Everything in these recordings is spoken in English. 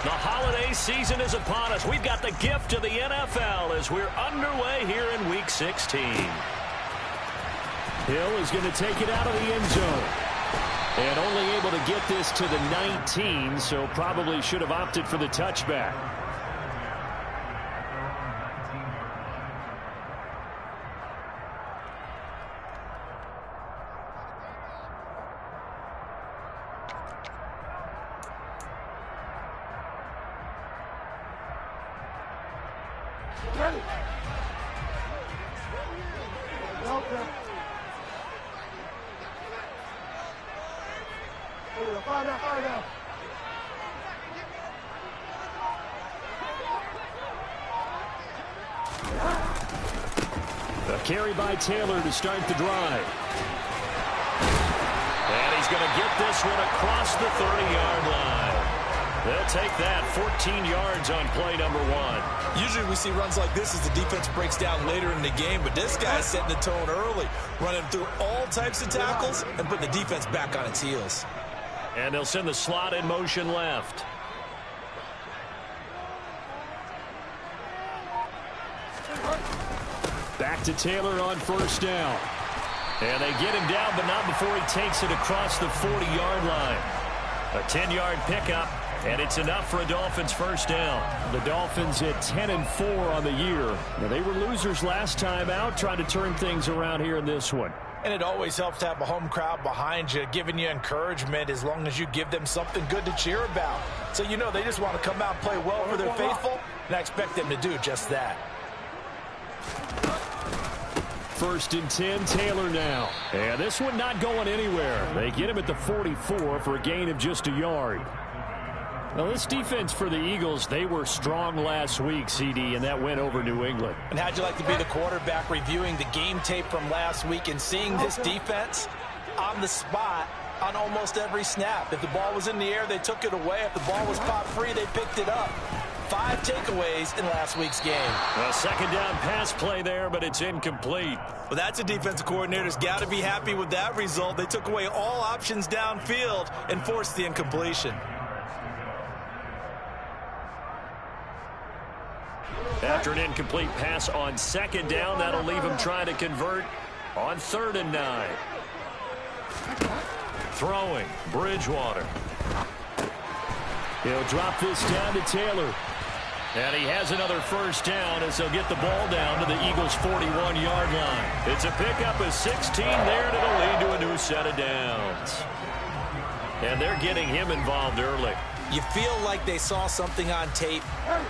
The holiday season is upon us. We've got the gift of the NFL as we're underway here in Week 16. Hill is going to take it out of the end zone. And only able to get this to the 19, so probably should have opted for the touchback. A carry by Taylor to start the drive. And he's going to get this one across the 30-yard line. They'll take that 14 yards on play number 1. Usually we see runs like this as the defense breaks down later in the game, but this guy's setting the tone early, running through all types of tackles and putting the defense back on its heels. And they'll send the slot in motion left. Back to Taylor on first down. And they get him down, but not before he takes it across the 40-yard line. A 10-yard pickup, and it's enough for a Dolphins first down. The Dolphins at 10-4 on the year. Now, they were losers last time out, trying to turn things around here in this one. And it always helps to have a home crowd behind you, giving you encouragement as long as you give them something good to cheer about. So you know they just want to come out and play well for their faithful, and I expect them to do just that. First and 10, Taylor now. And this one not going anywhere. They get him at the 44 for a gain of just a yard. Now, this defense for the Eagles, they were strong last week, CD, and that went over New England. And how'd you like to be the quarterback reviewing the game tape from last week and seeing this defense on the spot on almost every snap? If the ball was in the air, they took it away. If the ball was popped free, they picked it up. 5 takeaways in last week's game. A second down pass play there, but it's incomplete. Well, that's a defensive coordinator's got to be happy with that result. They took away all options downfield and forced the incompletion. After an incomplete pass on second down, that'll leave him trying to convert on 3rd and 9. Throwing, Bridgewater. He'll drop this down to Taylor. And he has another first down as they'll get the ball down to the Eagles' 41-yard line. It's a pickup of 16 there, and it'll lead to a new set of downs. And they're getting him involved early. You feel like they saw something on tape,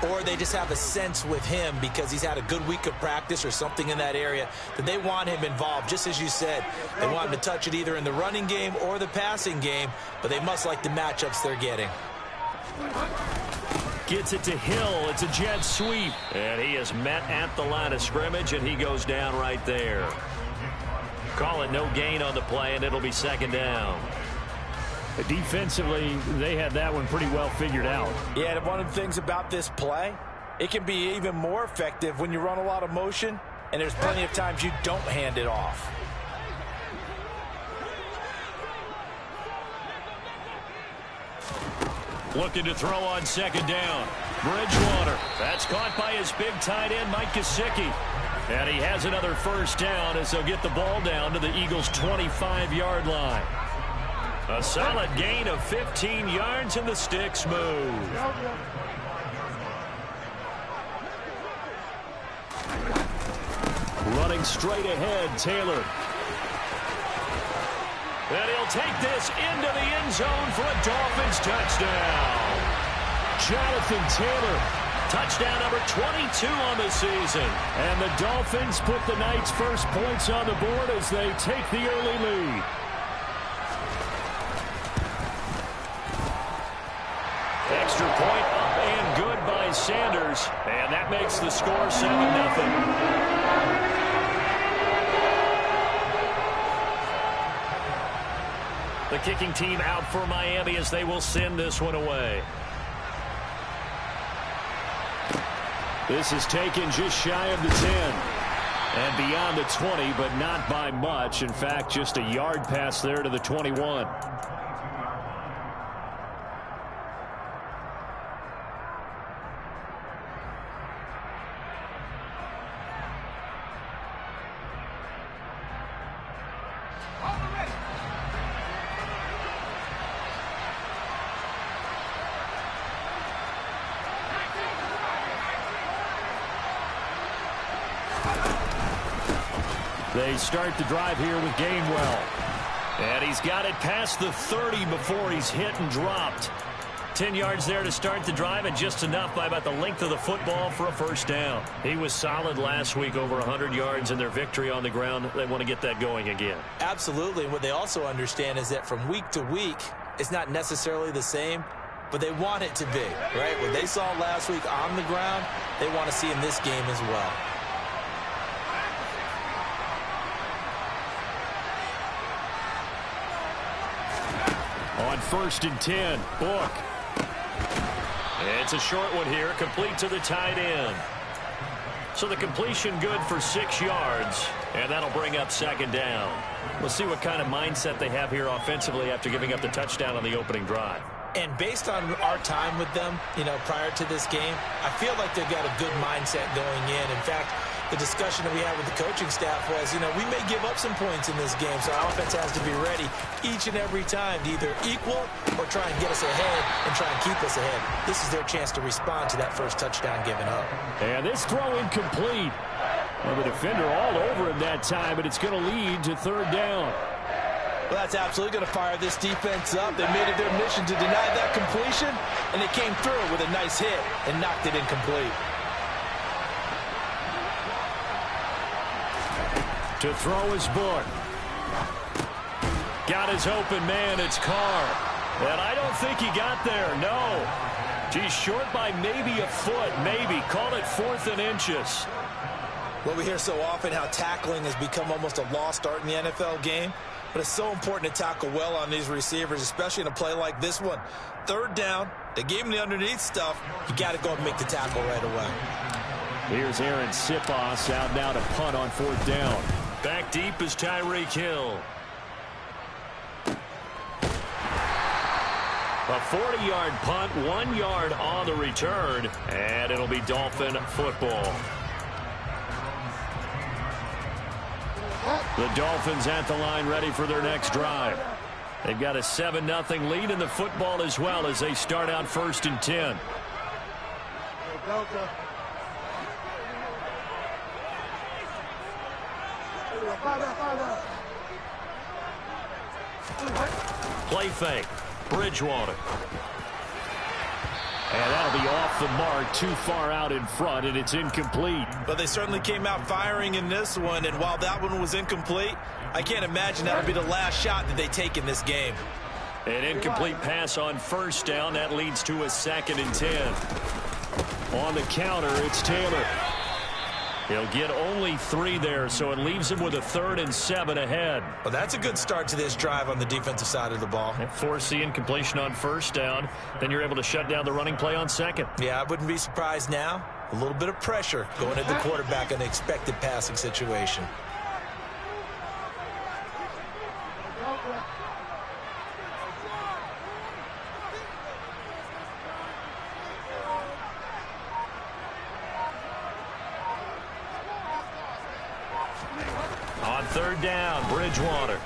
or they just have a sense with him because he's had a good week of practice or something in that area that they want him involved. Just as you said, they want him to touch it either in the running game or the passing game, but they must like the matchups they're getting. Gets it to Hill. It's a jet sweep. And he is met at the line of scrimmage, and he goes down right there. Call it no gain on the play, and it'll be second down. Defensively, they had that one pretty well figured out. Yeah, and one of the things about this play, it can be even more effective when you run a lot of motion, and there's plenty of times you don't hand it off. Looking to throw on second down. Bridgewater. That's caught by his big tight end, Mike Gesicki. And he has another first down as they'll get the ball down to the Eagles' 25-yard line. A solid gain of 15 yards, and the sticks move. Running straight ahead, Taylor. And he'll take this into the end zone for a Dolphins touchdown. Jonathan Taylor. Touchdown number 22 on the season. And the Dolphins put the Knights' first points on the board as they take the early lead. Extra point up and good by Sanders. And that makes the score 7-0. The kicking team out for Miami as they will send this one away. This is taken just shy of the 10. And beyond the 20, but not by much. In fact, just a yard pass there to the 21. They start the drive here with Gainwell. And he's got it past the 30 before he's hit and dropped. 10 yards there to start the drive, and just enough by about the length of the football for a first down. He was solid last week, over 100 yards in their victory on the ground. They want to get that going again. Absolutely. And what they also understand is that from week to week, it's not necessarily the same, but they want it to be, right? What they saw last week on the ground, they want to see in this game as well. On 1st and 10, Book. It's a short one here, complete to the tight end. So the completion good for 6 yards, and that'll bring up 2nd down. We'll see what kind of mindset they have here offensively after giving up the touchdown on the opening drive. And based on our time with them, prior to this game, I feel like they've got a good mindset going in. In fact, the discussion that we had with the coaching staff was, we may give up some points in this game, so our offense has to be ready each and every time to either equal or try and get us ahead and try and keep us ahead. This is their chance to respond to that first touchdown given up. And this throw incomplete. Well, the defender all over him that time, but it's going to lead to 3rd down. Well, that's absolutely going to fire this defense up. They made it their mission to deny that completion, and they came through with a nice hit and knocked it incomplete. To throw his Book. Got his open man. It's Carr. And I don't think he got there. No. He's short by maybe a foot. Maybe. Call it 4th and inches. Well, we hear so often how tackling has become almost a lost art in the NFL game. But it's so important to tackle well on these receivers, especially in a play like this one. 3rd down. They gave him the underneath stuff. You got to go and make the tackle right away. Here's Aaron Sipos out now to punt on 4th down. Back deep is Tyreek Hill. A 40-yard punt, 1 yard on the return, and it'll be Dolphin football. The Dolphins at the line ready for their next drive. They've got a 7-0 lead in the football as well as they start out 1st and 10. Play fake. Bridgewater. And that'll be off the mark, too far out in front, and it's incomplete. But they certainly came out firing in this one, and while that one was incomplete, I can't imagine that'll be the last shot that they take in this game. An incomplete pass on 1st down. That leads to a 2nd and 10. On the counter, it's Taylor. He'll get only 3 there, so it leaves him with a 3rd and 7 ahead. Well, that's a good start to this drive on the defensive side of the ball. Force the incompletion on 1st down. Then you're able to shut down the running play on 2nd. Yeah, I wouldn't be surprised now. A little bit of pressure going at the quarterback in an expected passing situation. On 3rd down, Bridgewater.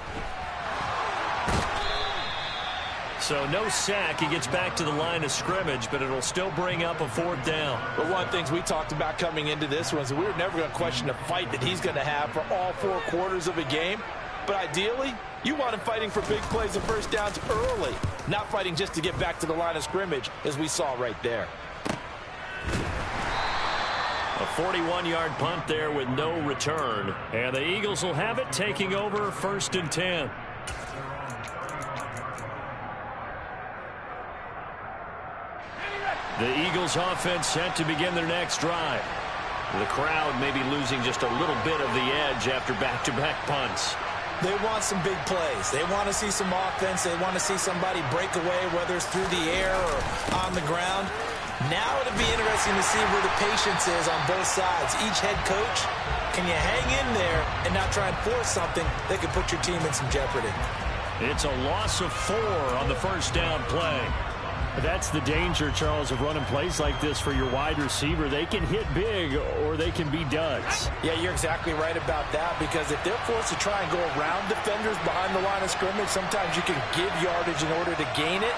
So no sack. He gets back to the line of scrimmage, but it'll still bring up a 4th down. But one of the things we talked about coming into this one is we were never going to question the fight that he's going to have for all 4 quarters of a game. But ideally, you want him fighting for big plays and 1st downs early, not fighting just to get back to the line of scrimmage, as we saw right there. A 41-yard punt there with no return. And the Eagles will have it, taking over 1st and 10. The Eagles offense set to begin their next drive. The crowd may be losing just a little bit of the edge after back-to-back punts. They want some big plays. They want to see some offense. They want to see somebody break away, whether it's through the air or on the ground. Now it'll be interesting to see where the patience is on both sides. Each head coach, can you hang in there and not try and force something that could put your team in some jeopardy? It's a loss of 4 on the 1st down play. That's the danger, Charles, of running plays like this for your wide receiver. They can hit big or they can be duds. Yeah, you're exactly right about that, because if they're forced to try and go around defenders behind the line of scrimmage, sometimes you can give yardage in order to gain it.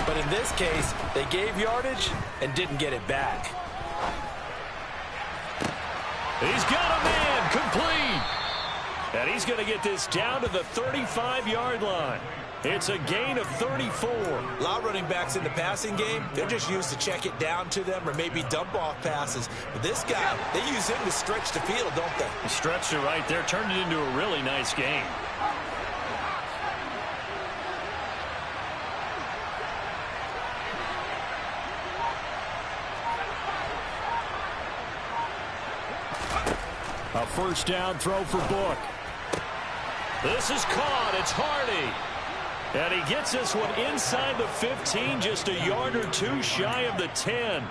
But in this case, they gave yardage and didn't get it back. He's got a man complete. And he's going to get this down to the 35-yard line. It's a gain of 34. A lot of running backs in the passing game, they're just used to check it down to them or maybe dump off passes. But this guy, they use him to stretch the field, don't they? He stretched it right there, turned it into a really nice game. A first down throw for Book. This is caught. It's Hardy. And he gets this one inside the 15, just a yard or two shy of the 10.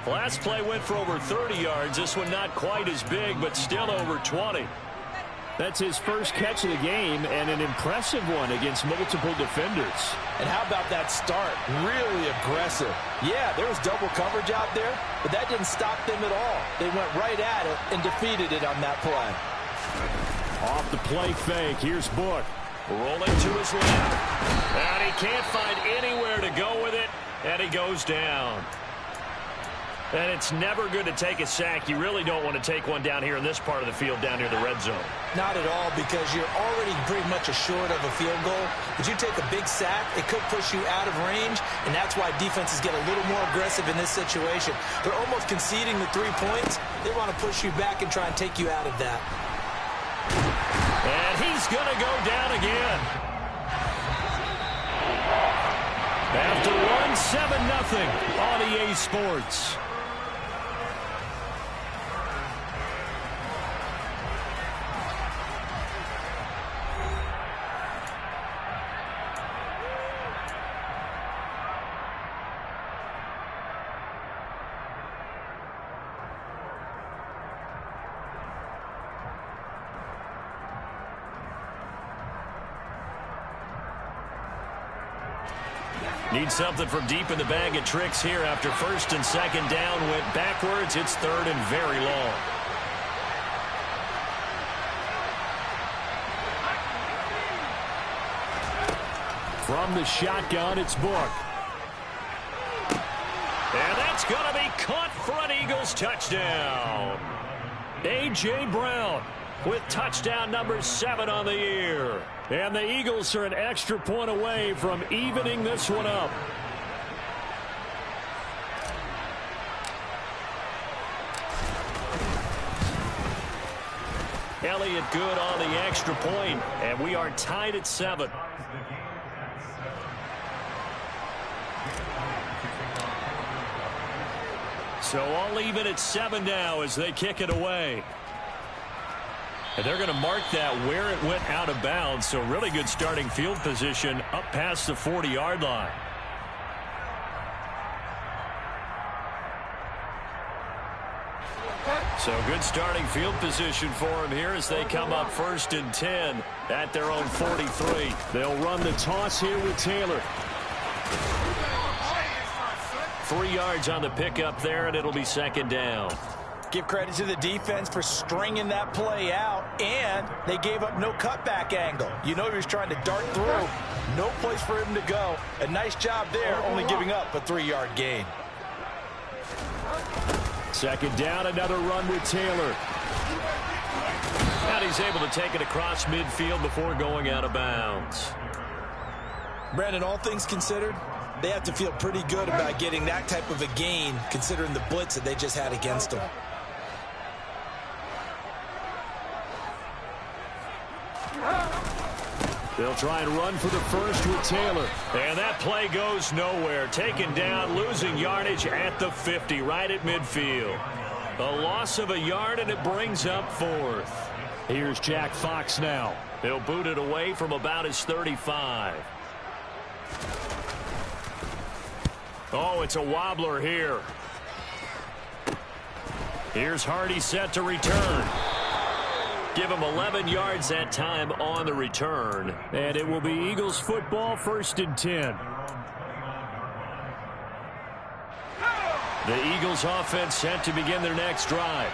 Last play went for over 30 yards. This one not quite as big, but still over 20. That's his first catch of the game, and an impressive one against multiple defenders. And how about that start? Really aggressive. Yeah, there was double coverage out there, but that didn't stop them at all. They went right at it and defeated it on that play. Off the play fake, here's Book. Rolling to his left. And he can't find anywhere to go with it, and he goes down. And it's never good to take a sack. You really don't want to take one down here in this part of the field down near the red zone. Not at all, because you're already pretty much assured of a field goal. But you take a big sack, it could push you out of range, and that's why defenses get a little more aggressive in this situation. They're almost conceding the 3 points. They want to push you back and try and take you out of that. And he's going to go down again. After one, 7-0 on EA Sports. Need something from deep in the bag of tricks here after first and second down went backwards. It's third and very long. From the shotgun, it's Book. And that's going to be caught for an Eagles touchdown. A.J. Brown with touchdown number 7 on the year. And the Eagles are an extra point away from evening this one up. Elliott good on the extra point, and we are tied at 7. So all even at 7 now as they kick it away. And they're going to mark that where it went out of bounds. So really good starting field position up past the 40-yard line. So good starting field position for them here as they come up first and 10 at their own 43. They'll run the toss here with Taylor. 3 yards on the pickup there, and it'll be second down. Give credit to the defense for stringing that play out, and they gave up no cutback angle. You know he was trying to dart through. No place for him to go. A nice job there, only giving up a 3-yard gain. Second down, another run with Taylor. And he's able to take it across midfield before going out of bounds. Brandon, all things considered, they have to feel pretty good about getting that type of a gain considering the blitz that they just had against them. They'll try and run for the first with Taylor. And that play goes nowhere. Taken down, losing yardage at the 50, right at midfield. A loss of a yard, and it brings up 4th. Here's Jack Fox now. He'll boot it away from about his 35. Oh, it's a wobbler here. Here's Hardy set to return. Give him 11 yards that time on the return. And it will be Eagles football, first and 10. The Eagles offense set to begin their next drive.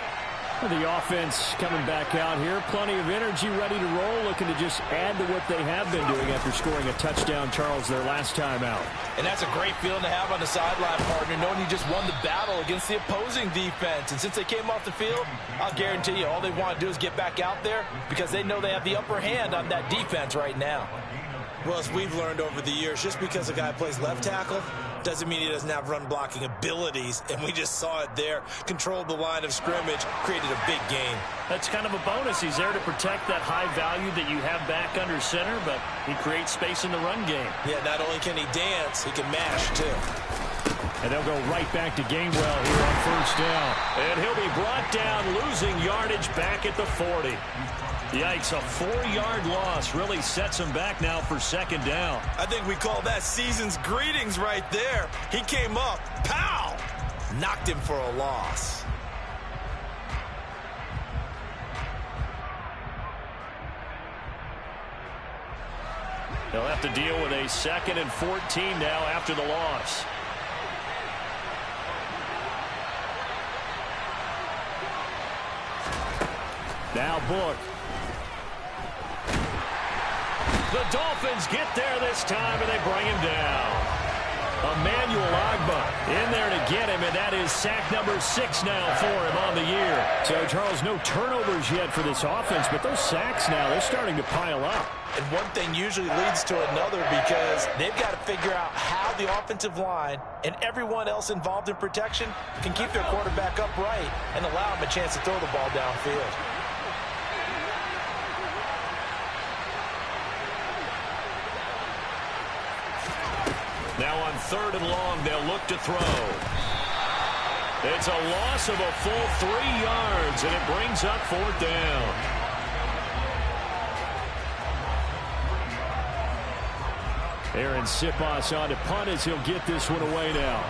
The offense coming back out here. Plenty of energy, ready to roll, looking to just add to what they have been doing after scoring a touchdown, Charles, their last time out. And that's a great feeling to have on the sideline, partner, knowing you just won the battle against the opposing defense. And since they came off the field, I'll guarantee you all they want to do is get back out there because they know they have the upper hand on that defense right now. Well, as we've learned over the years, just because a guy plays left tackle doesn't mean he doesn't have run-blocking abilities, and we just saw it there. Controlled the line of scrimmage, created a big gain. That's kind of a bonus. He's there to protect that high value that you have back under center, but he creates space in the run game. Yeah, not only can he dance, he can mash, too. And they'll go right back to Gainwell here on first down. And he'll be brought down, losing yardage back at the 40. Yikes, a 4-yard loss really sets him back now for second down. I think we call that season's greetings right there. He came up, pow! Knocked him for a loss. They'll have to deal with a 2nd and 14 now after the loss. Now Book. The Dolphins get there this time, and they bring him down. Emmanuel Ogbah in there to get him, and that is sack number 6 now for him on the year. So, Charles, no turnovers yet for this offense, but those sacks now, they're starting to pile up. And one thing usually leads to another because they've got to figure out how the offensive line and everyone else involved in protection can keep their quarterback upright and allow him a chance to throw the ball downfield. Now on 3rd and long, they'll look to throw. It's a loss of a full 3 yards, and it brings up 4th down. Aaron Siposs on to punt as he'll get this one away now.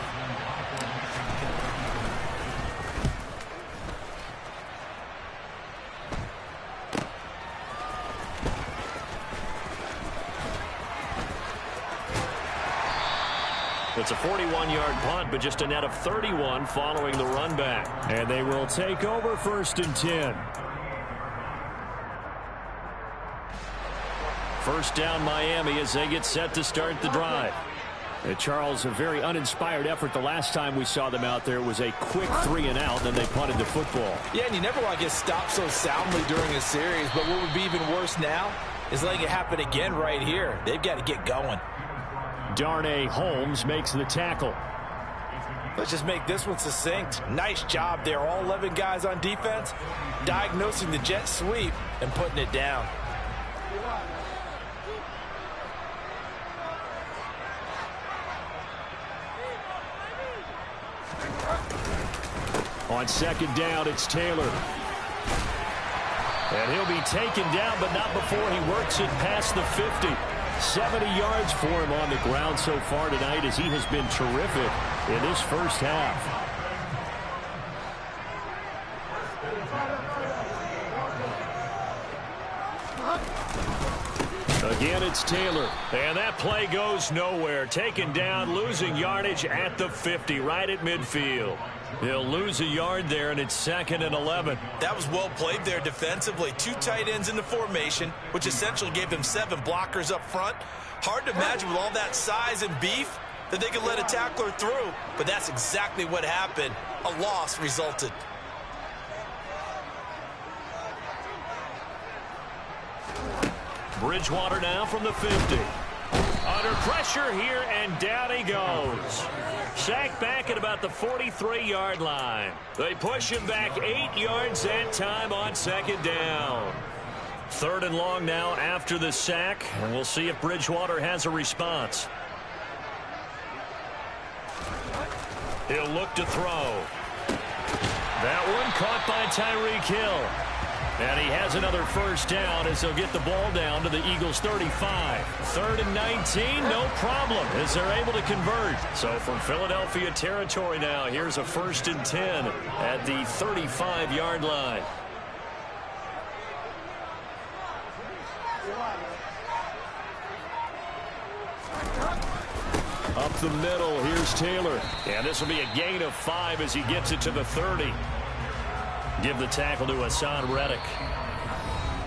It's a 41-yard punt, but just a net of 31 following the run back. And they will take over 1st and 10. First down Miami as they get set to start the drive. Charles, a very uninspired effort the last time we saw them out there. It was a quick 3 and out, then they punted the football. Yeah, and you never want to get stopped so soundly during a series, but what would be even worse now is letting it happen again right here. They've got to get going. Darnay Holmes makes the tackle. Let's just make this one succinct. Nice job there. All 11 guys on defense diagnosing the jet sweep and putting it down. On 2nd down, it's Taylor. And he'll be taken down, but not before he works it past the 50. 70 yards for him on the ground so far tonight as he has been terrific in this first half. Again, it's Taylor. And that play goes nowhere. Taken down, losing yardage at the 50, right at midfield. He'll lose a yard there, and it's 2nd and 11. That was well played there defensively. 2 tight ends in the formation, which essentially gave them 7 blockers up front. Hard to imagine with all that size and beef that they could let a tackler through, but that's exactly what happened. A loss resulted. Bridgewater now from the 50. Under pressure here, and down he goes. Sacked back at about the 43-yard line. They push him back 8 yards that time on 2nd down. 3rd and long now after the sack, and we'll see if Bridgewater has a response. He'll look to throw. That one caught by Tyreek Hill. And he has another first down as they'll get the ball down to the Eagles' 35. 3rd and 19, no problem as they're able to convert. So from Philadelphia territory now, here's a 1st and 10 at the 35-yard line. Up the middle, here's Taylor. And this will be a gain of 5 as he gets it to the 30. Give the tackle to Hassan Reddick.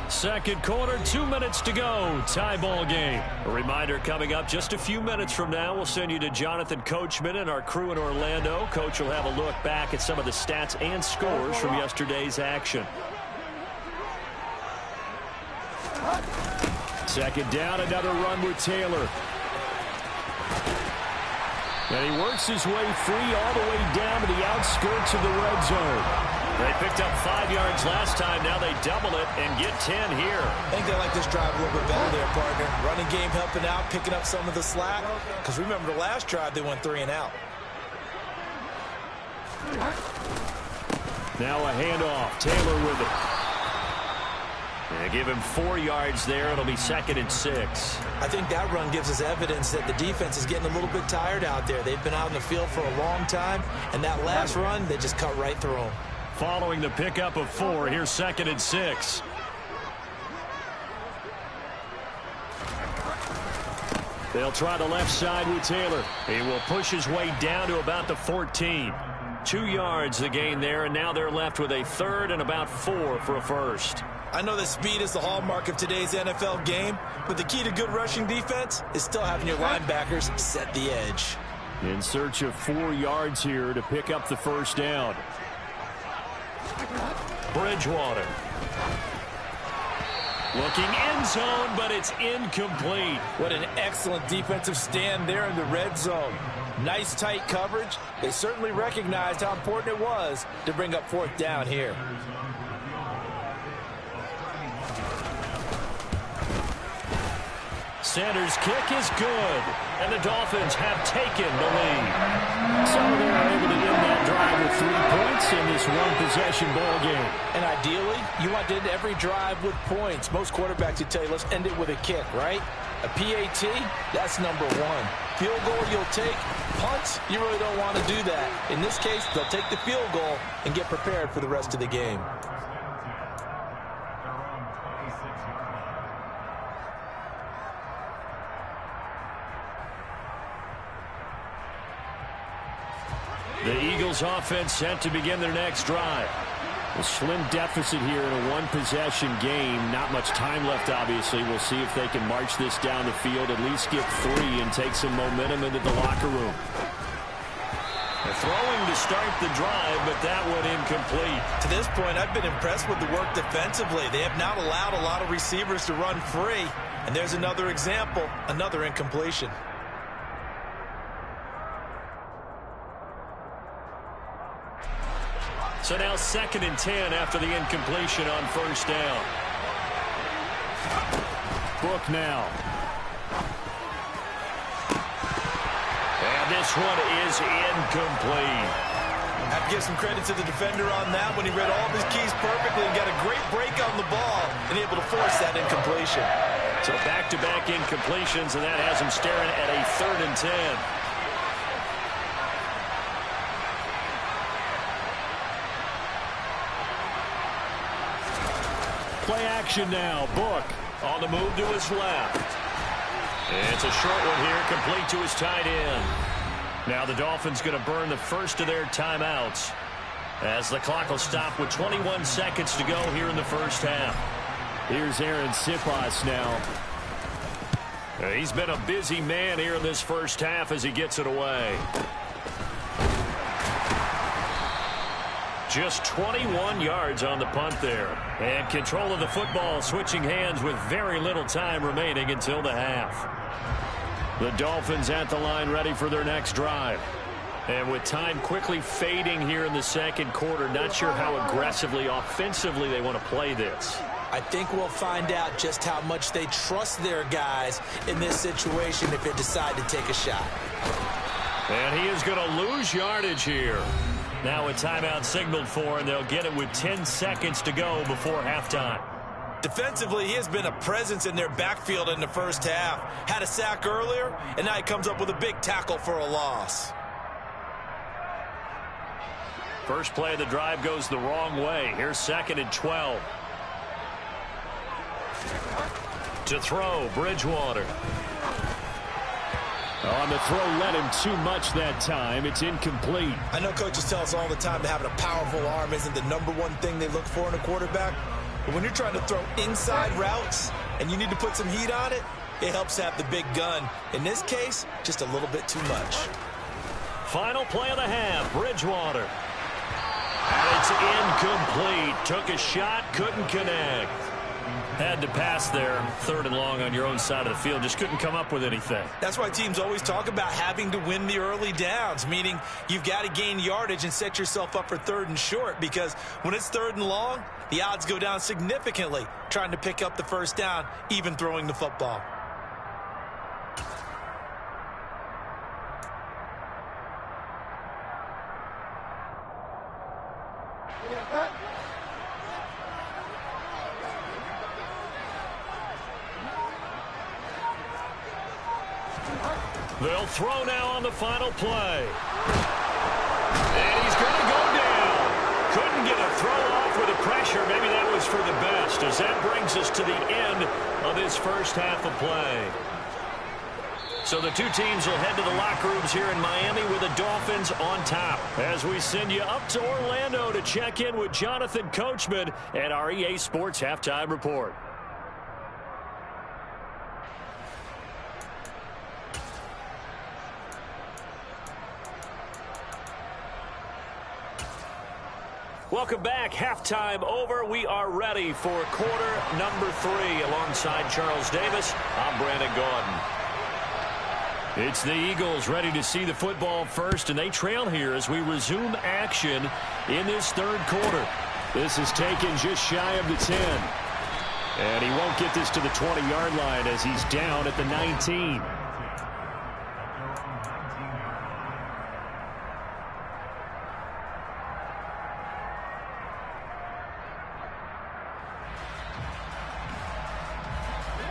Second quarter, 2 minutes to go. Tie ball game. A reminder coming up just a few minutes from now. We'll send you to Jonathan Coachman and our crew in Orlando. Coach will have a look back at some of the stats and scores from yesterday's action. Second down, another run with Taylor. And he works his way free all the way down to the outskirts of the red zone. They picked up 5 yards last time. Now they double it and get 10 here. I think they like this drive a little bit better there, partner. Running game helping out, picking up some of the slack. Because remember the last drive, they went 3 and out. Now a handoff. Taylor with it. And give him 4 yards there. It'll be 2nd and 6. I think that run gives us evidence that the defense is getting a little bit tired out there. They've been out in the field for a long time. And that last run, they just cut right through them. Following the pickup of 4, here's 2nd and 6. They'll try the left side with Taylor. He will push his way down to about the 14. 2 yards the gain there, and now they're left with a 3rd and about 4 for a first. I know that speed is the hallmark of today's NFL game, but the key to good rushing defense is still having your linebackers set the edge. In search of 4 yards here to pick up the first down. Bridgewater. Looking end zone, but it's incomplete. What an excellent defensive stand there in the red zone. Nice tight coverage. They certainly recognized how important it was to bring up 4th down here. Sanders' kick is good, and the Dolphins have taken the lead. So they are able to end that drive with 3 points in this one-possession ball game. And ideally, you want to end every drive with points. Most quarterbacks would tell you, let's end it with a kick, right? A PAT, that's number 1. Field goal you'll take. Punts, you really don't want to do that. In this case, they'll take the field goal and get prepared for the rest of the game. The Eagles offense set to begin their next drive. A slim deficit here in a one-possession game. Not much time left, obviously. We'll see if they can march this down the field, at least get 3 and take some momentum into the locker room. They're throwing to start the drive, but that one incomplete. To this point, I've been impressed with the work defensively. They have not allowed a lot of receivers to run free. And there's another example, another incompletion. So now 2nd and 10 after the incompletion on first down. Book now. And this one is incomplete. I have to give some credit to the defender on that when he read all of his keys perfectly and got a great break on the ball and able to force that incompletion. So back-to-back incompletions, and that has him staring at a 3rd and 10. Play action now. Book on the move to his left. It's a short one here, complete to his tight end. Now the Dolphins going to burn the first of their timeouts as the clock will stop with 21 seconds to go here in the first half. Here's Aaron Sipas now. He's been a busy man here in this first half as he gets it away. Just 21 yards on the punt there. And control of the football switching hands with very little time remaining until the half. The Dolphins at the line ready for their next drive. And with time quickly fading here in the second quarter, not sure how aggressively, offensively they want to play this. I think we'll find out just how much they trust their guys in this situation if they decide to take a shot. And he is going to lose yardage here. Now a timeout signaled for, and they'll get it with 10 seconds to go before halftime. Defensively, he has been a presence in their backfield in the first half. Had a sack earlier, and now he comes up with a big tackle for a loss. First play of the drive goes the wrong way. Here's 2nd and 12. To throw, Bridgewater. On the throw, led him too much that time. It's incomplete. I know coaches tell us all the time that having a powerful arm isn't the #1 thing they look for in a quarterback. But when you're trying to throw inside routes and you need to put some heat on it, it helps have the big gun. In this case, just a little bit too much. Final play of the half, Bridgewater. And it's incomplete. Took a shot, couldn't connect. Had to pass there, 3rd and long on your own side of the field. Just couldn't come up with anything. That's why teams always talk about having to win the early downs, meaning you've got to gain yardage and set yourself up for 3rd and short, because when it's 3rd and long, the odds go down significantly trying to pick up the first down, even throwing the football. They'll throw now on the final play. And he's going to go down. Couldn't get a throw off with the pressure. Maybe that was for the best, as that brings us to the end of this first half of play. So the two teams will head to the locker rooms here in Miami with the Dolphins on top. As we send you up to Orlando to check in with Jonathan Coachman at our EA Sports Halftime Report. Welcome back. Halftime over. We are ready for quarter number 3. Alongside Charles Davis, I'm Brandon Gaudin. It's the Eagles ready to see the football first, and they trail here as we resume action in this 3rd quarter. This is taken just shy of the 10. And he won't get this to the 20-yard line as he's down at the 19.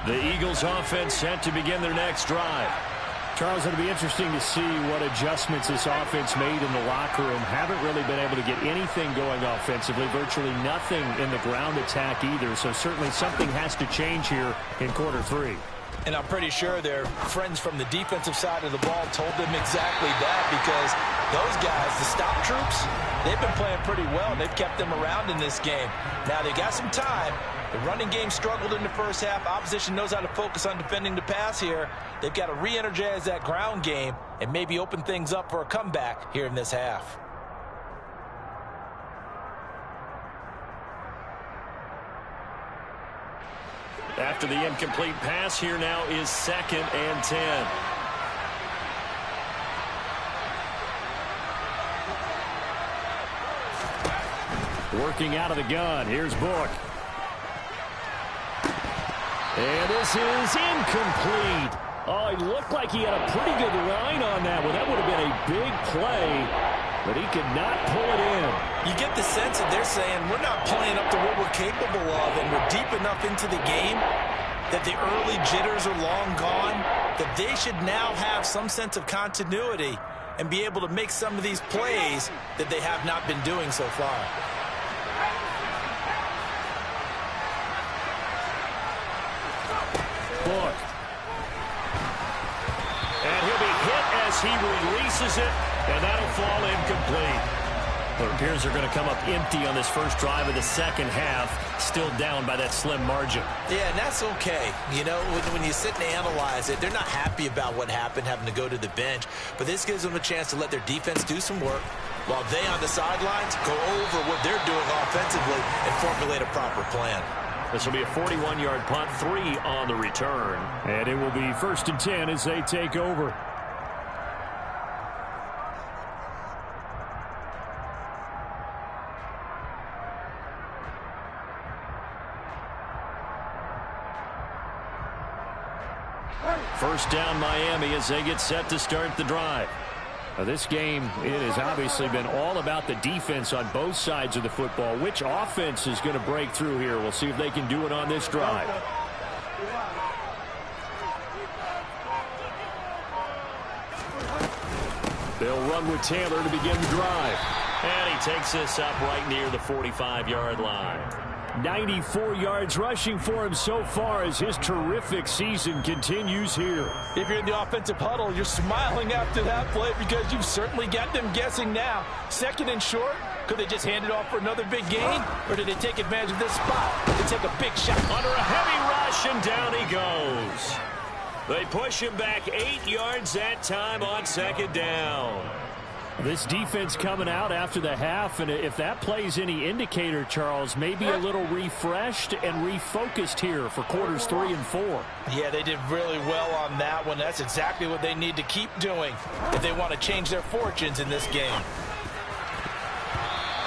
The Eagles offense set to begin their next drive. Charles, it'll be interesting to see what adjustments this offense made in the locker room. Haven't really been able to get anything going offensively, virtually nothing in the ground attack either. So certainly something has to change here in quarter 3. And I'm pretty sure their friends from the defensive side of the ball told them exactly that, because those guys, the stop troops, they've been playing pretty well. They've kept them around in this game. Now they got some time. The running game struggled in the first half. Opposition knows how to focus on defending the pass here. They've got to re-energize that ground game and maybe open things up for a comeback here in this half. After the incomplete pass, here now is 2nd and 10. Working out of the gun. Here's Book. And this is incomplete. Oh, it looked like he had a pretty good line on that one. That would have been a big play, but he could not pull it in. You get the sense that they're saying we're not playing up to what we're capable of, and we're deep enough into the game that the early jitters are long gone, that they should now have some sense of continuity and be able to make some of these plays that they have not been doing so far. Book. And he'll be hit as he releases it, and that'll fall incomplete. Well, it appears they're going to come up empty on this first drive of the second half, still down by that slim margin. Yeah, and that's okay. You know, when you sit and analyze it, they're not happy about what happened, having to go to the bench, but this gives them a chance to let their defense do some work while they on the sidelines go over what they're doing offensively and formulate a proper plan. This will be a 41-yard punt, 3 on the return. And it will be 1st and 10 as they take over. First down Miami as they get set to start the drive. Now this game, it has obviously been all about the defense on both sides of the football. Which offense is going to break through here? We'll see if they can do it on this drive. They'll run with Taylor to begin the drive. And he takes this up right near the 45-yard line. 94 yards rushing for him so far as his terrific season continues here. If you're in the offensive huddle, you're smiling after that play because you've certainly got them guessing now. Second and short, could they just hand it off for another big gain? Or did they take advantage of this spot to take a big shot? Under a heavy rush, and down he goes. They push him back 8 yards that time on second down. This defense coming out after the half, and if that plays any indicator, Charles, maybe a little refreshed and refocused here for quarters 3 and 4. Yeah, they did really well on that one. That's exactly what they need to keep doing if they want to change their fortunes in this game.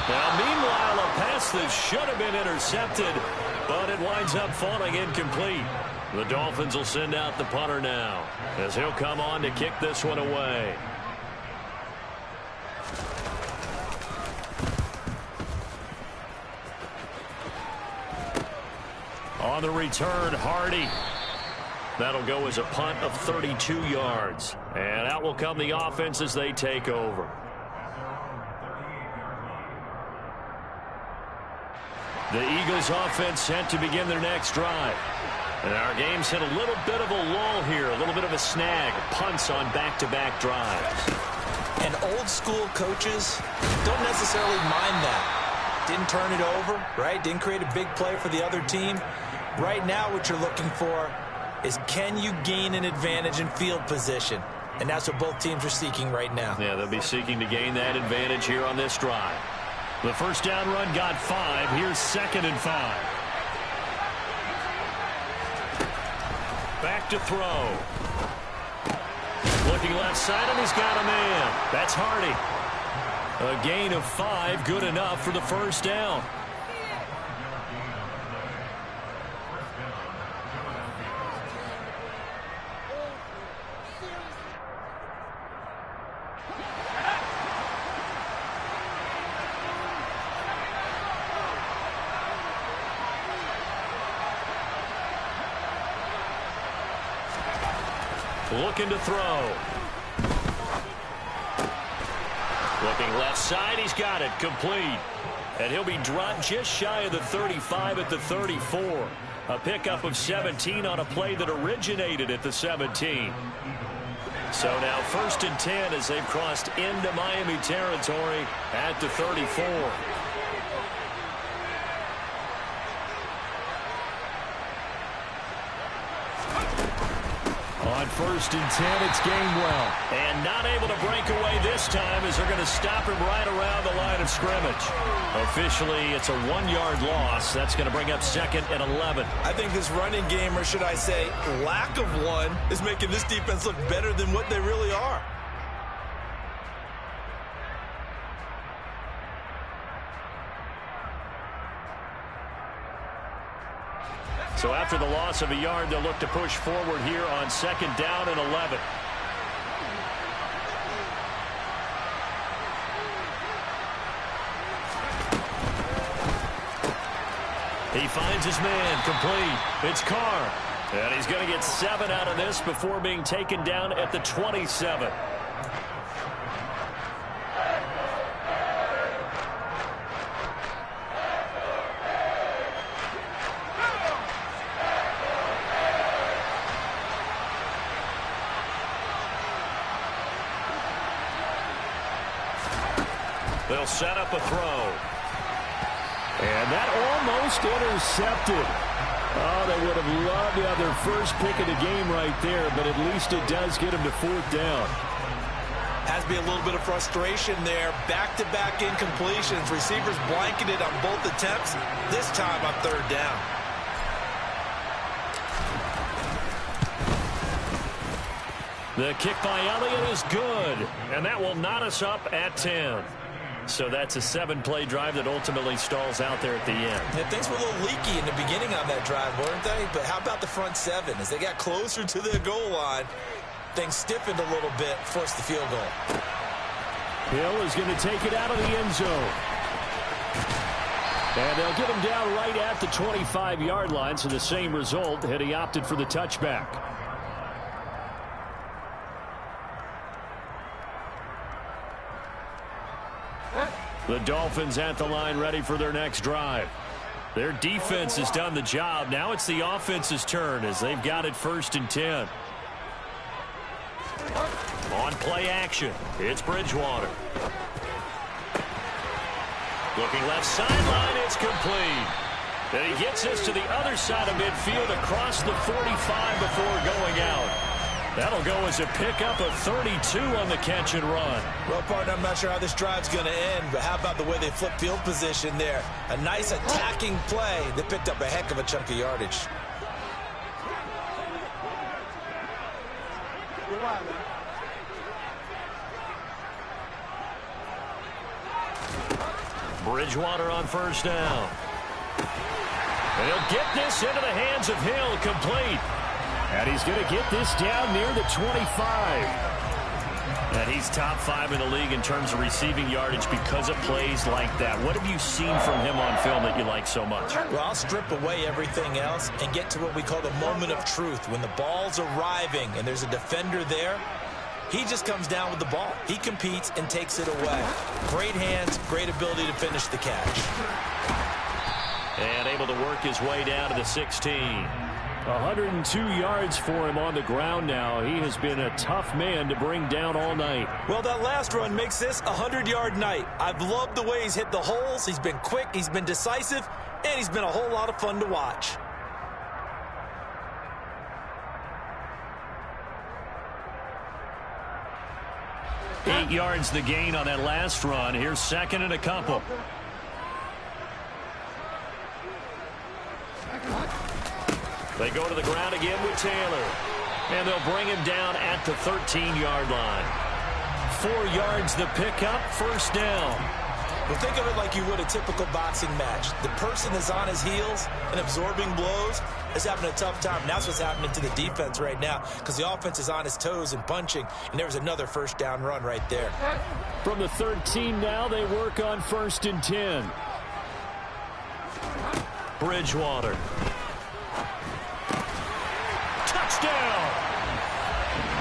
Now, meanwhile, a pass that should have been intercepted, but it winds up falling incomplete. The Dolphins will send out the punter now, as he'll come on to kick this one away. On the return, Hardy. That'll go as a punt of 32 yards. And out will come the offense as they take over. The Eagles offense set to begin their next drive. And our game's hit a little bit of a lull here, a little bit of a snag. Punts on back-to-back drives. And old school coaches don't necessarily mind that. Didn't turn it over, right? Didn't create a big play for the other team. Right now what you're looking for is, can you gain an advantage in field position? And that's what both teams are seeking right now. Yeah, they'll be seeking to gain that advantage here on this drive. The first down run got 5. Here's 2nd and 5. Back to throw. Looking left side, and he's got a man. That's Hardy. A gain of 5, good enough for the first down. Looking to throw. Looking left side, he's got it, complete. And he'll be dropped just shy of the 35 at the 34. A pickup of 17 on a play that originated at the 17. So now 1st and 10 as they've crossed into Miami territory at the 34. On 1st and 10, it's Gainwell. And not able to break away this time as they're going to stop him right around the line of scrimmage. Officially, it's a 1-yard loss. That's going to bring up 2nd and 11. I think this running game, or should I say lack of one, is making this defense look better than what they really are. So after the loss of a yard, they'll look to push forward here on 2nd down and 11. He finds his man, complete. It's Carr. And he's going to get 7 out of this before being taken down at the 27. They'll set up a throw. And that almost intercepted. Oh, they would have loved to have their first pick of the game right there, but at least it does get them to 4th down. Has to be a little bit of frustration there. Back-to-back incompletions. Receivers blanketed on both attempts. This time on 3rd down. The kick by Elliott is good, and that will knot us up at 10. So that's a 7-play drive that ultimately stalls out there at the end. Yeah, things were a little leaky in the beginning on that drive, weren't they? But how about the front 7? As they got closer to the goal line, things stiffened a little bit, forced the field goal. Hill is going to take it out of the end zone. And they'll get him down right at the 25-yard line, so the same result had he opted for the touchback. The Dolphins at the line ready for their next drive. Their defense has done the job. Now it's the offense's turn as they've got it 1st and 10. On play action, it's Bridgewater. Looking left sideline, it's complete. And he gets this to the other side of midfield across the 45 before going out. That'll go as a pickup of 32 on the catch and run. Well, partner, I'm not sure how this drive's going to end, but how about the way they flip field position there? A nice attacking play that picked up a heck of a chunk of yardage. Bridgewater on 1st down. And he'll get this into the hands of Hill, complete. And he's going to get this down near the 25. And he's top 5 in the league in terms of receiving yardage because of plays like that. What have you seen from him on film that you like so much? Well, I'll strip away everything else and get to what we call the moment of truth. When the ball's arriving and there's a defender there, he just comes down with the ball. He competes and takes it away. Great hands, great ability to finish the catch. And able to work his way down to the 16. 102 yards for him on the ground now. He has been a tough man to bring down all night. Well, that last run makes this a 100-yard night. I've loved the way he's hit the holes. He's been quick, he's been decisive, and he's been a whole lot of fun to watch. Eight yards the gain on that last run. Here's 2nd and a couple. They go to the ground again with Taylor. And they'll bring him down at the 13-yard line. 4 yards the pickup, 1st down. Well, think of it like you would a typical boxing match. The person is on his heels and absorbing blows is having a tough time. And that's what's happening to the defense right now because the offense is on his toes and punching. And there was another 1st down run right there. From the 13 now, they work on 1st and 10. Bridgewater. Touchdown!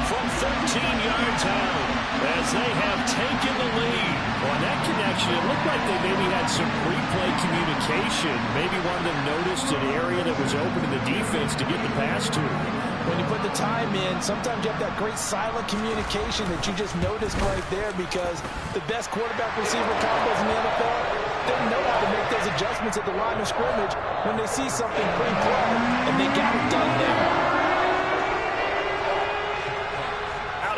From 13 yards out as they have taken the lead. On that connection, it looked like they maybe had some pre-play communication. Maybe one of them noticed an area that was open in the defense to get the pass to. When you put the time in, sometimes you have that great silent communication that you just noticed right there because the best quarterback-receiver combos in the NFL, they know how to make those adjustments at the line of scrimmage when they see something pre-play, and they got it done there.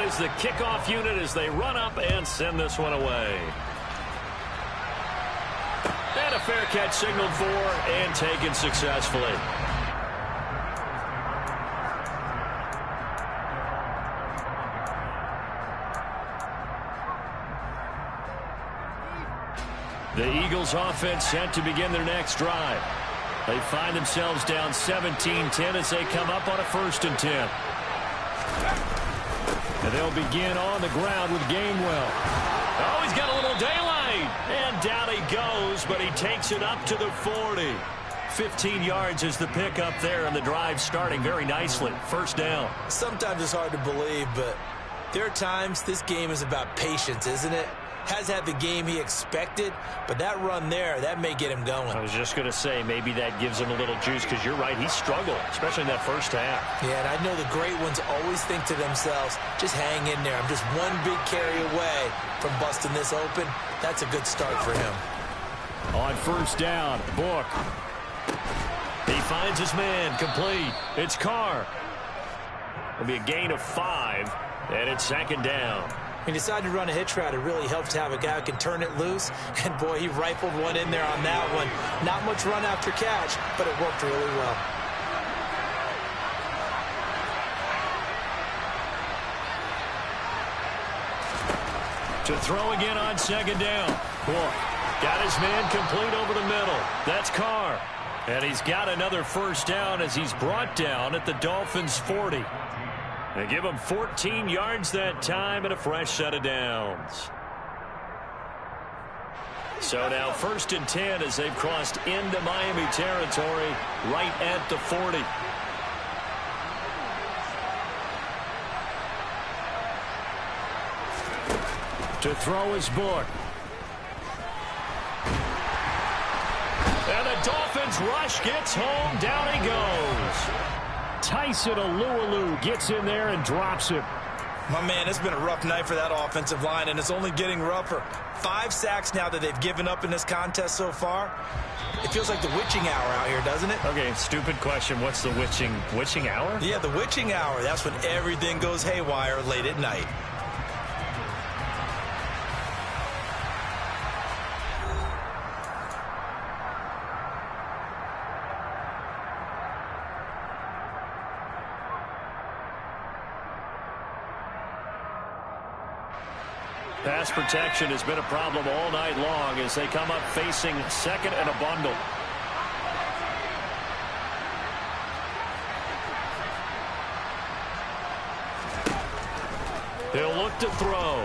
Is the kickoff unit as they run up and send this one away. And a fair catch signaled for and taken successfully. The Eagles offense set to begin their next drive. They find themselves down 17-10 as they come up on a 1st and 10. And they'll begin on the ground with Gainwell. Oh, he's got a little daylight. And down he goes, but he takes it up to the 40. 15 yards is the pickup there, and the drive starting very nicely. 1st down. Sometimes it's hard to believe, but there are times this game is about patience, isn't it? Has had the game he expected, but that run there, that may get him going. I was just going to say, maybe that gives him a little juice, because you're right, he struggled, especially in that 1st half. Yeah, and I know the great ones always think to themselves, just hang in there. I'm just one big carry away from busting this open. That's a good start for him. On 1st down, Book. He finds his man, complete. It's Carr. It'll be a gain of 5, and it's 2nd down. He decided to run a hitch route. It really helps to have a guy who can turn it loose. And, boy, he rifled one in there on that one. Not much run after catch, but it worked really well. To throw again on 2nd down. Book got his man complete over the middle. That's Carr. And he's got another 1st down as he's brought down at the Dolphins' 40. They give him 14 yards that time and a fresh set of downs. So now 1st and 10 as they've crossed into Miami territory right at the 40. To throw his Book. And a Dolphins rush, gets home, down he goes. Tyson Alualu gets in there and drops him. My man, it's been a rough night for that offensive line, and it's only getting rougher. 5 sacks now that they've given up in this contest so far. It feels like the witching hour out here, doesn't it? Okay, stupid question. What's the witching hour? Yeah, the witching hour. That's when everything goes haywire late at night. Pass protection has been a problem all night long as they come up facing second and a bundle. He'll look to throw.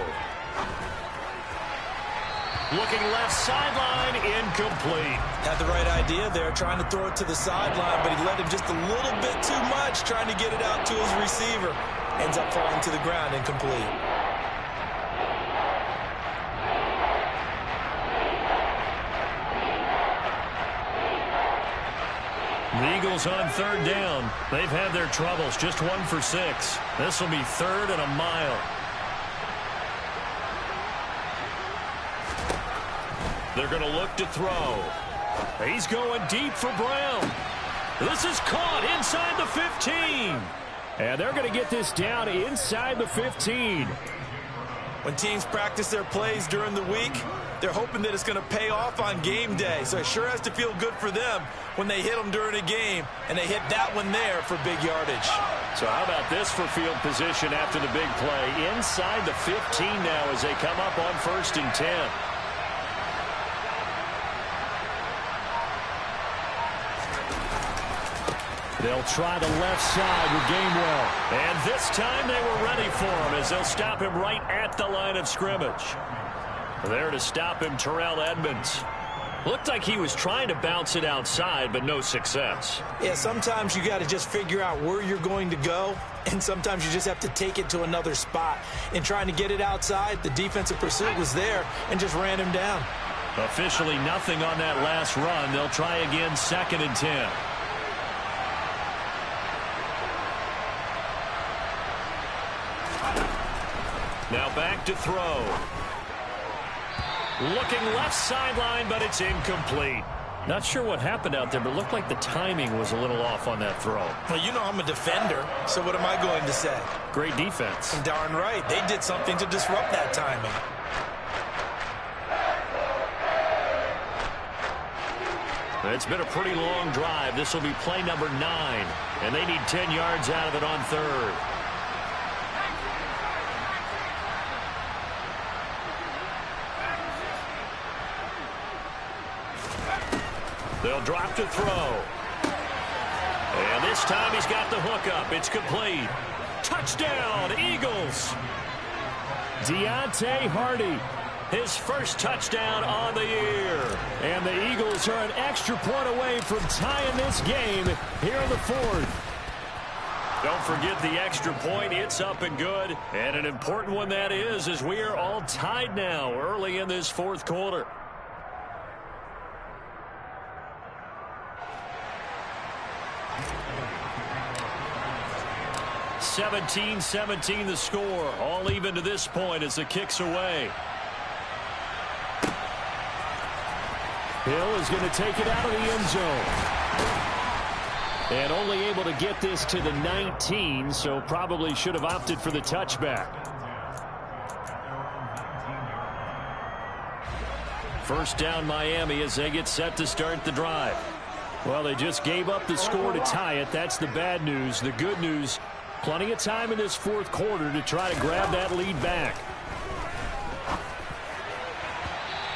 Looking left sideline, incomplete. Had the right idea there, trying to throw it to the sideline, but he let him just a little bit too much, trying to get it out to his receiver. Ends up falling to the ground, incomplete. The Eagles on third down. They've had their troubles, just 1 for 6. This will be 3rd and a mile. They're going to look to throw. He's going deep for Brown. This is caught inside the 15. And they're going to get this down inside the 15. When teams practice their plays during the week, they're hoping that it's going to pay off on game day. So it sure has to feel good for them when they hit them during a game, and they hit that one there for big yardage. So how about this for field position after the big play? Inside the 15 now as they come up on 1st and 10. They'll try the left side with Gainwell. And this time they were ready for him as they'll stop him right at the line of scrimmage. There to stop him, Terrell Edmonds. Looked like he was trying to bounce it outside, but no success. Yeah, sometimes you got to just figure out where you're going to go, and sometimes you just have to take it to another spot. In trying to get it outside, the defensive pursuit was there and just ran him down. Officially nothing on that last run. They'll try again, 2nd and 10. Now back to throw. Looking left sideline, but it's incomplete. Not sure what happened out there, but it looked like the timing was a little off on that throw. Well, you know I'm a defender, so what am I going to say? Great defense. Darn right. They did something to disrupt that timing. It's been a pretty long drive. This will be play number 9, and they need 10 yards out of it on 3rd. They'll drop to throw. And this time he's got the hook up. It's complete. Touchdown, Eagles. Deontay Hardy. His first touchdown on the year. And the Eagles are an extra point away from tying this game here in the 4th. Don't forget the extra point. It's up and good. And an important one that is, as we are all tied now early in this 4th quarter. (17-17) the score. All even to this point as the kick's away. Hill is going to take it out of the end zone. And only able to get this to the 19, so probably should have opted for the touchback. First down Miami as they get set to start the drive. Well, they just gave up the score to tie it. That's the bad news. The good news, plenty of time in this 4th quarter to try to grab that lead back.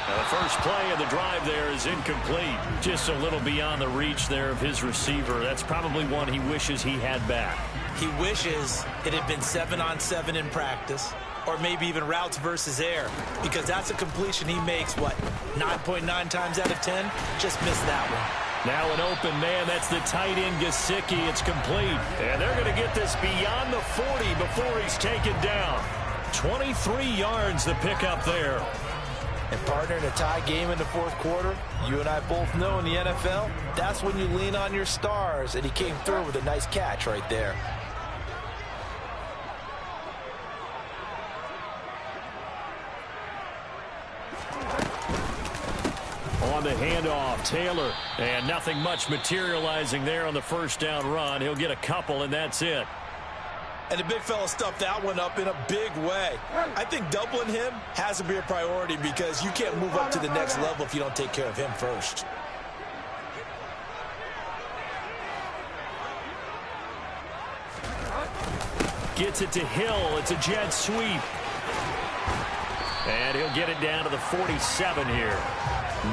Now the first play of the drive there is incomplete. Just a little beyond the reach there of his receiver. That's probably one he wishes he had back. He wishes it had been 7-on-7 in practice, or maybe even routes versus air, because that's a completion he makes, what, 9.9 times out of 10? Just missed that one. Now an open man. That's the tight end, Gesicki. It's complete. And they're going to get this beyond the 40 before he's taken down. 23 yards the pickup there. And partner, in a tie game in the fourth quarter, you and I both know in the NFL, that's when you lean on your stars, and he came through with a nice catch right there. On the handoff, Taylor. And nothing much materializing there on the first down run. He'll get a couple, and that's it. And the big fella stuffed that one up in a big way. I think doubling him has to be a priority because you can't move up to the next level if you don't take care of him first. Gets it to Hill. It's a jet sweep. And he'll get it down to the 47 here.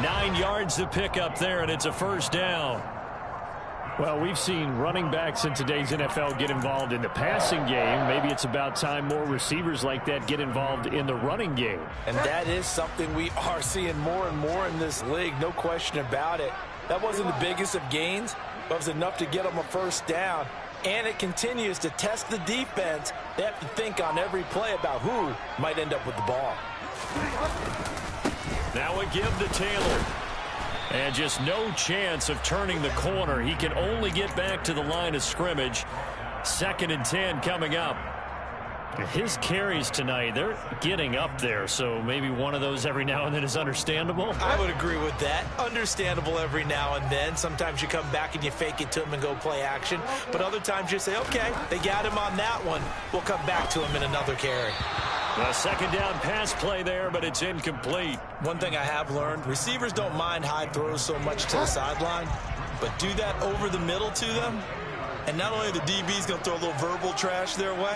9 yards to pick up there, and it's a first down. Well, we've seen running backs in today's NFL get involved in the passing game. Maybe it's about time more receivers like that get involved in the running game. And that is something we are seeing more and more in this league, no question about it. That wasn't the biggest of gains, but it was enough to get them a first down. And it continues to test the defense. They have to think on every play about who might end up with the ball. Now a give to Taylor. And just no chance of turning the corner. He can only get back to the line of scrimmage. 2nd and 10 coming up. His carries tonight, they're getting up there, so maybe one of those every now and then is understandable. I would agree with that. Understandable every now and then. Sometimes you come back and you fake it to him and go play action. But other times you say, okay, they got him on that one. We'll come back to him in another carry. A second down pass play there, but it's incomplete. One thing I have learned, receivers don't mind high throws so much to the sideline, but do that over the middle to them. And not only are the DBs going to throw a little verbal trash their way,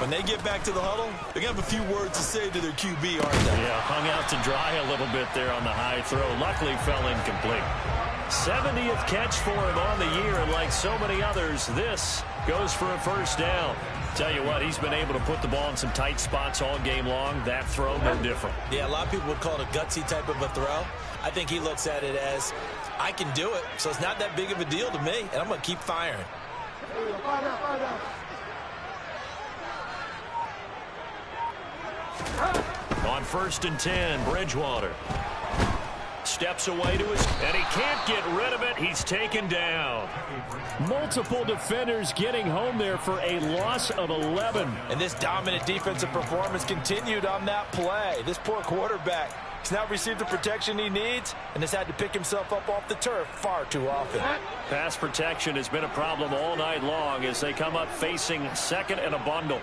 when they get back to the huddle, they're going to have a few words to say to their QB, aren't they? Yeah, hung out to dry a little bit there on the high throw. Luckily fell incomplete. 70th catch for him on the year, and like so many others, this goes for a first down. Tell you what, he's been able to put the ball in some tight spots all game long. That throw, no different. Yeah, a lot of people would call it a gutsy type of a throw. I think he looks at it as, I can do it, so it's not that big of a deal to me, and I'm going to keep firing. On 1st and 10, Bridgewater. Steps away to his, and he can't get rid of it. He's taken down. Multiple defenders getting home there for a loss of 11. And this dominant defensive performance continued on that play. This poor quarterback has now received the protection he needs and has had to pick himself up off the turf far too often. Pass protection has been a problem all night long as they come up facing 2nd and a bundle.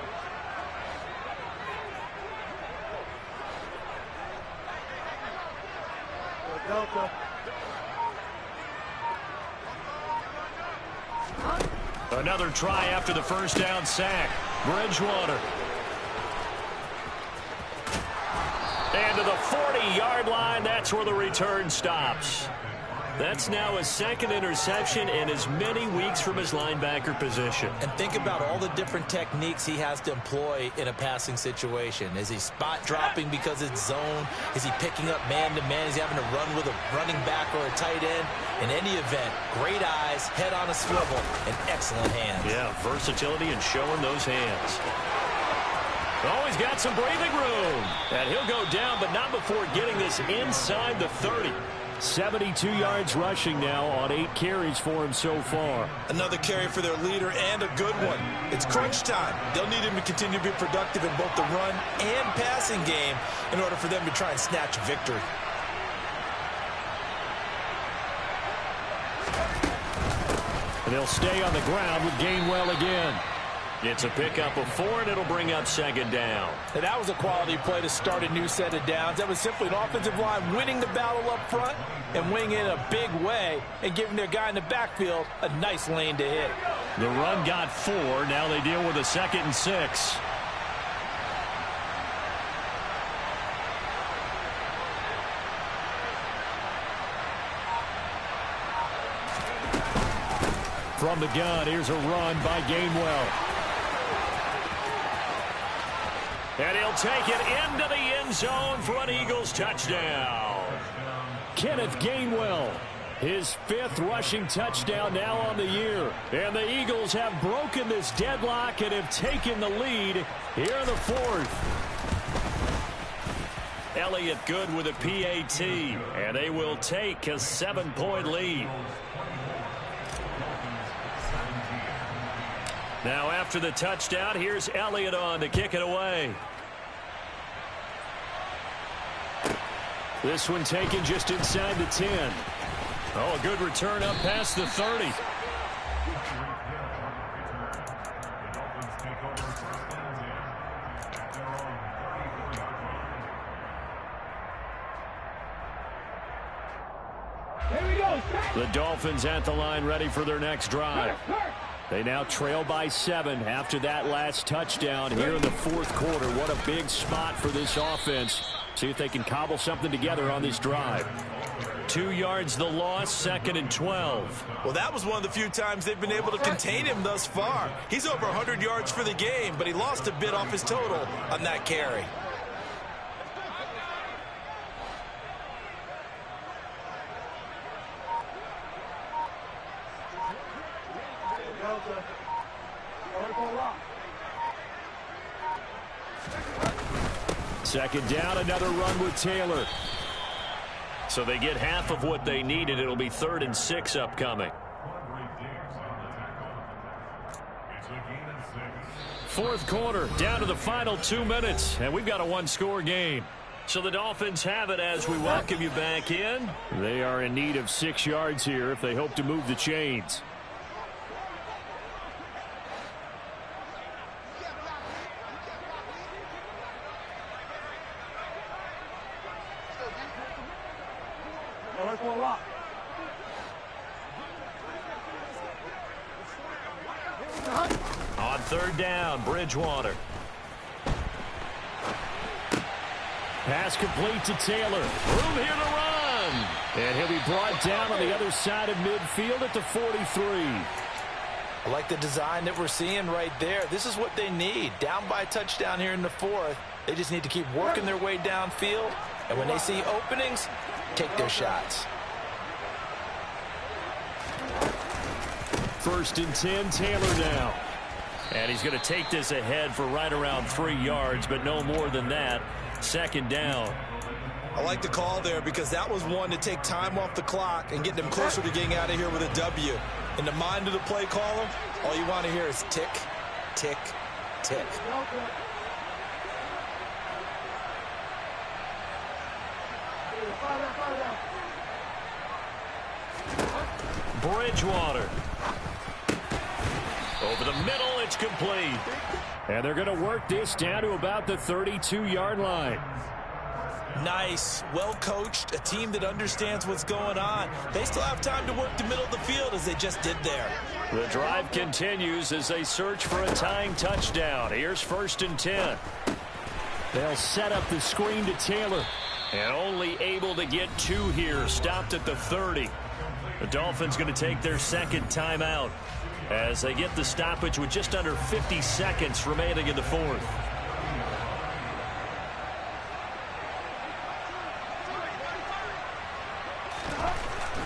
Another try after the first down sack. Bridgewater. And to the 40-yard line, that's where the return stops. That's now his 2nd interception in as many weeks from his linebacker position. And think about all the different techniques he has to employ in a passing situation. Is he spot dropping because it's zone? Is he picking up man-to-man? Is he having to run with a running back or a tight end? In any event, great eyes, head on a swivel, and excellent hands. Yeah, versatility and showing those hands. Oh, he's got some breathing room. And he'll go down, but not before getting this inside the 30. 72 yards rushing now on 8 carries for him so far. Another carry for their leader and a good one. It's crunch time. They'll need him to continue to be productive in both the run and passing game in order for them to try and snatch victory. And they'll stay on the ground with Gainwell again. It's a pickup of 4, and it'll bring up 2nd down. And that was a quality play to start a new set of downs. That was simply an offensive line winning the battle up front and winning it in a big way and giving their guy in the backfield a nice lane to hit. The run got 4. Now they deal with a 2nd and 6. From the gun, here's a run by Gainwell. And he'll take it into the end zone for an Eagles touchdown. Kenneth Gainwell, his 5th rushing touchdown now on the year. And the Eagles have broken this deadlock and have taken the lead here in the 4th. Elliott good with a PAT, and they will take a 7-point lead. Now after the touchdown, here's Elliott on to kick it away. This one taken just inside the 10. Oh, a good return up past the 30. The Dolphins at the line ready for their next drive. They now trail by 7 after that last touchdown here in the fourth quarter. What a big spot for this offense. See if they can cobble something together on this drive. 2 yards the loss, 2nd and 12. Well, that was one of the few times they've been able to contain him thus far. He's over 100 yards for the game, but he lost a bit off his total on that carry. Second down, another run with Taylor. So they get half of what they needed. It'll be 3rd and 6 upcoming. Fourth quarter, down to the final 2 minutes, and we've got a one-score game. So the Dolphins have it as we welcome you back in. They are in need of 6 yards here if they hope to move the chains. On 3rd down, Bridgewater. Pass complete to Taylor. Room here to run. And he'll be brought down on the other side of midfield at the 43. I like the design that we're seeing right there. This is what they need. Down by a touchdown here in the 4th. They just need to keep working their way downfield. And when they see openings, take their shots. 1st and 10, Taylor now. And he's going to take this ahead for right around 3 yards, but no more than that. 2nd down. I like the call there because that was one to take time off the clock and get them closer to getting out of here with a W. In the mind of the play caller, all you want to hear is tick, tick, tick. Bridgewater. Over the middle, it's complete. And they're going to work this down to about the 32-yard line. Nice, well coached, a team that understands what's going on. They still have time to work the middle of the field as they just did there. The drive continues as they search for a tying touchdown. Here's 1st and 10. They'll set up the screen to Taylor. And only able to get 2 here, stopped at the 30. The Dolphins going to take their 2nd timeout as they get the stoppage with just under 50 seconds remaining in the 4th.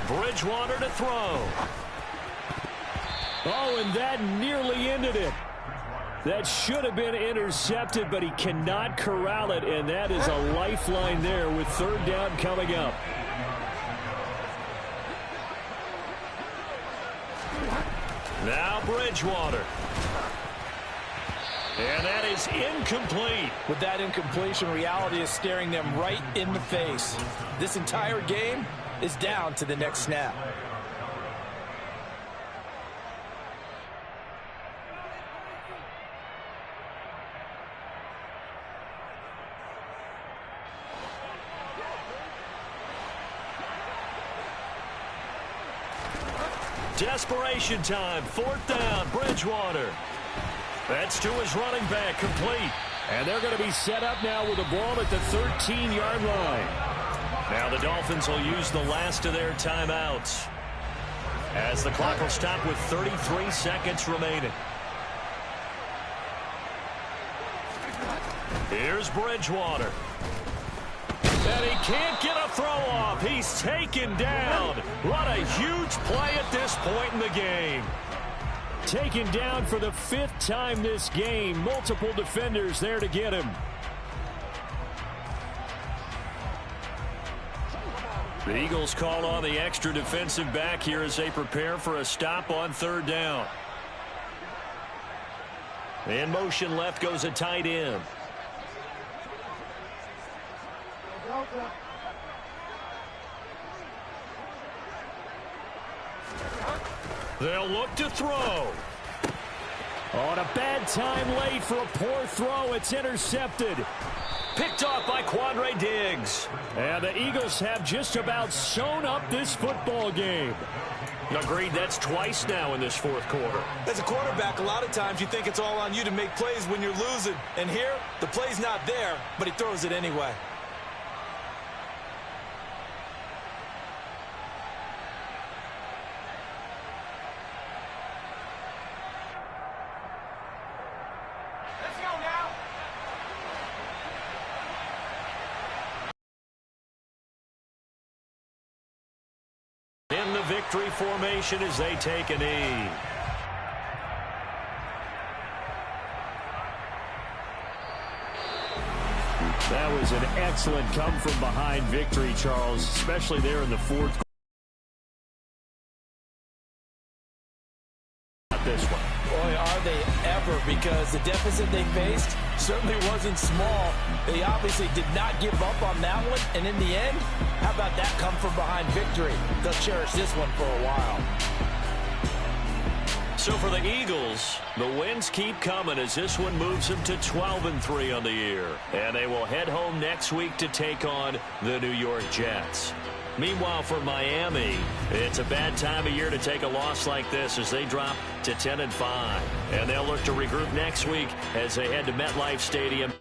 Bridgewater to throw. Oh, and that nearly ended it. That should have been intercepted, but he cannot corral it, and that is a lifeline there with 3rd down coming up. Now Bridgewater. And that is incomplete. With that incompletion, reality is staring them right in the face. This entire game is down to the next snap. Desperation time. 4th down, Bridgewater. That's to his running back, complete. And they're going to be set up now with the ball at the 13-yard line. Now the Dolphins will use the last of their timeouts as the clock will stop with 33 seconds remaining. Here's Bridgewater. And he can't get a throw off. He's taken down. What a huge play at this point in the game. Taken down for the 5th time this game. Multiple defenders there to get him. The Eagles call on the extra defensive back here as they prepare for a stop on third down. In motion left goes a tight end. They'll look to throw. On a bad time late for a poor throw. It's intercepted. Picked off by Quandre Diggs. And the Eagles have just about sewn up this football game. Agreed, that's twice now in this fourth quarter. As a quarterback, a lot of times you think it's all on you to make plays when you're losing. And here, the play's not there, but he throws it anyway. In the victory formation as they take a knee. That was an excellent come-from-behind victory, Charles, especially there in the fourth quarter. This one. Boy, are they ever, because the deficit they faced certainly wasn't small. They obviously did not give up on that one, and in the end, how about that come-from-behind victory? They'll cherish this one for a while. So for the Eagles, the wins keep coming as this one moves them to 12-3 on the year. And they will head home next week to take on the New York Jets. Meanwhile, for Miami, it's a bad time of year to take a loss like this as they drop to 10-5. And they'll look to regroup next week as they head to MetLife Stadium.